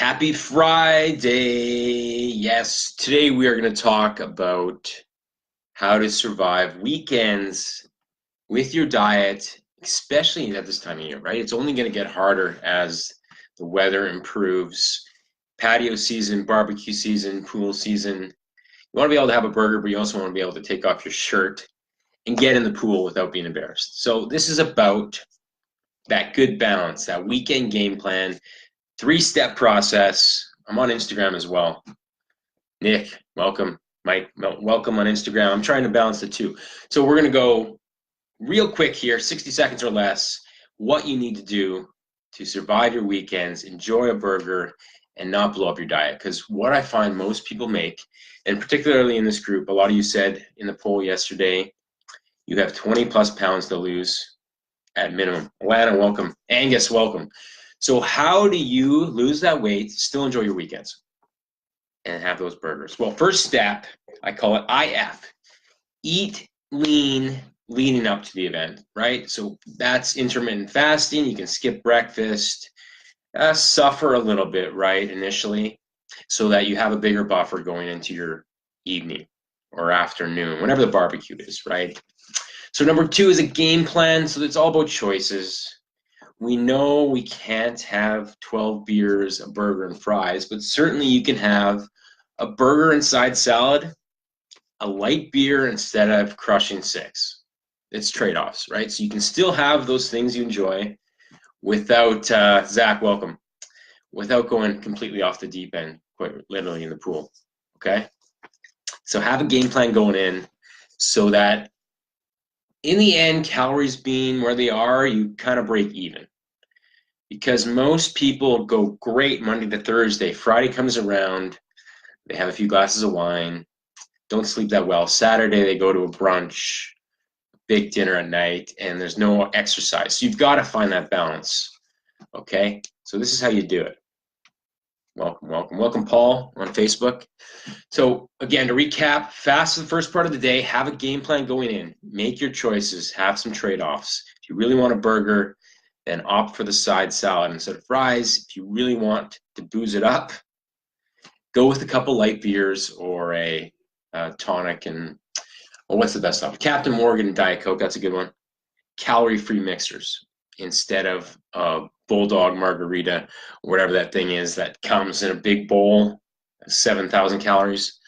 Happy Friday. Yes, today we are going to talk about how to survive weekends with your diet, especially at this time of year, right? It's only going to get harder as the weather improves. Patio season, barbecue season, pool season. You want to be able to have a burger, but you also want to be able to take off your shirt and get in the pool without being embarrassed. So this is about that good balance, that weekend game plan, three-step process. I'm on Instagram as well. Nick, welcome. Mike, welcome on Instagram. I'm trying to balance the two. So we're going to go real quick here, 60 seconds or less, what you need to do to survive your weekends, enjoy a burger, and not blow up your diet. Because what I find most people make, and particularly in this group, a lot of you said in the poll yesterday, you have 20 plus pounds to lose at minimum. Alana, welcome. Angus, welcome. So how do you lose that weight, still enjoy your weekends, and have those burgers? Well, first step, I call it IF. Eat lean leading up to the event, right? So that's intermittent fasting. You can skip breakfast, suffer a little bit, right, initially, so that you have a bigger buffer going into your evening or afternoon, whenever the barbecue is, right? So number two is a game plan. So it's all about choices. We know we can't have 12 beers, a burger, and fries, but certainly you can have a burger and side salad, a light beer instead of crushing 6. It's trade-offs, right? So you can still have those things you enjoy without, Zach, welcome, without going completely off the deep end, quite literally in the pool, okay? So have a game plan going in so that in the end, calories being where they are, you kind of break even. Because most people go great Monday to Thursday. Friday comes around, they have a few glasses of wine, don't sleep that well. Saturday, they go to a brunch, big dinner at night, and there's no exercise. So you've got to find that balance, okay? So this is how you do it. Welcome, welcome, welcome, Paul, on Facebook. So again, to recap, fast the first part of the day, have a game plan going in, make your choices, have some trade-offs. If you really want a burger, then opt for the side salad instead of fries. If you really want to booze it up, go with a couple light beers or a tonic and, well, what's the best stuff? Captain Morgan and Diet Coke, that's a good one. Calorie-free mixers instead of Bulldog margarita, or whatever that thing is that comes in a big bowl, 7,000 calories.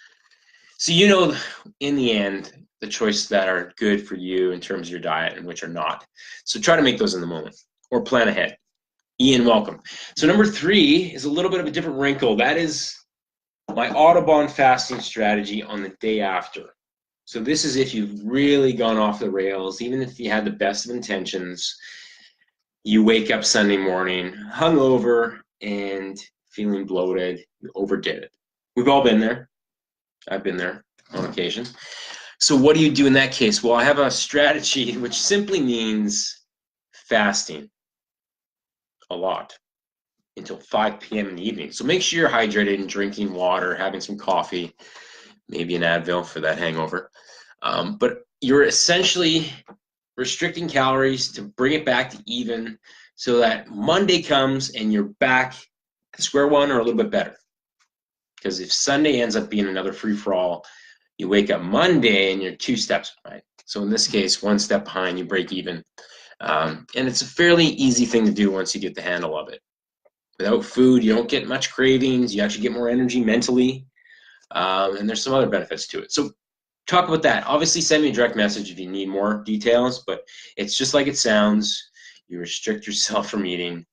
So you know, in the end, the choices that are good for you in terms of your diet and which are not. So try to make those in the moment or plan ahead. Ian, welcome. So number 3 is a little bit of a different wrinkle. That is my Audubon fasting strategy on the day after. So this is if you've really gone off the rails, even if you had the best of intentions, you wake up Sunday morning hungover and feeling bloated, you overdid it. We've all been there. I've been there on occasion. So what do you do in that case? Well, I have a strategy which simply means fasting a lot until 5 p.m. in the evening. So make sure you're hydrated and drinking water, having some coffee, maybe an Advil for that hangover. But you're essentially restricting calories to bring it back to even so that Monday comes and you're back to square one or a little bit better. Because if Sunday ends up being another free-for-all, you wake up Monday and you're 2 steps behind. So in this case, 1 step behind, you break even. And it's a fairly easy thing to do once you get the handle of it. Without food, you don't get much cravings. You actually get more energy mentally. And there's some other benefits to it. So talk about that. Obviously, send me a direct message if you need more details, but it's just like it sounds. You restrict yourself from eating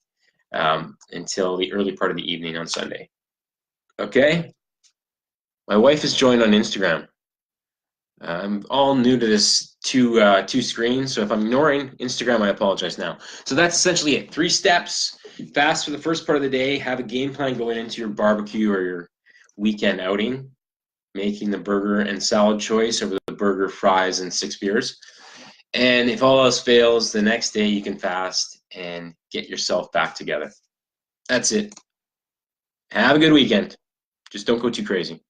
until the early part of the evening on Sunday. Okay? My wife has joined on Instagram. I'm all new to this two screens, so if I'm ignoring Instagram, I apologize now. So that's essentially it. 3 steps. Fast for the first part of the day. Have a game plan going into your barbecue or your weekend outing, making the burger and salad choice over the burger, fries, and 6 beers. And if all else fails, the next day you can fast and get yourself back together. That's it. Have a good weekend. Just don't go too crazy.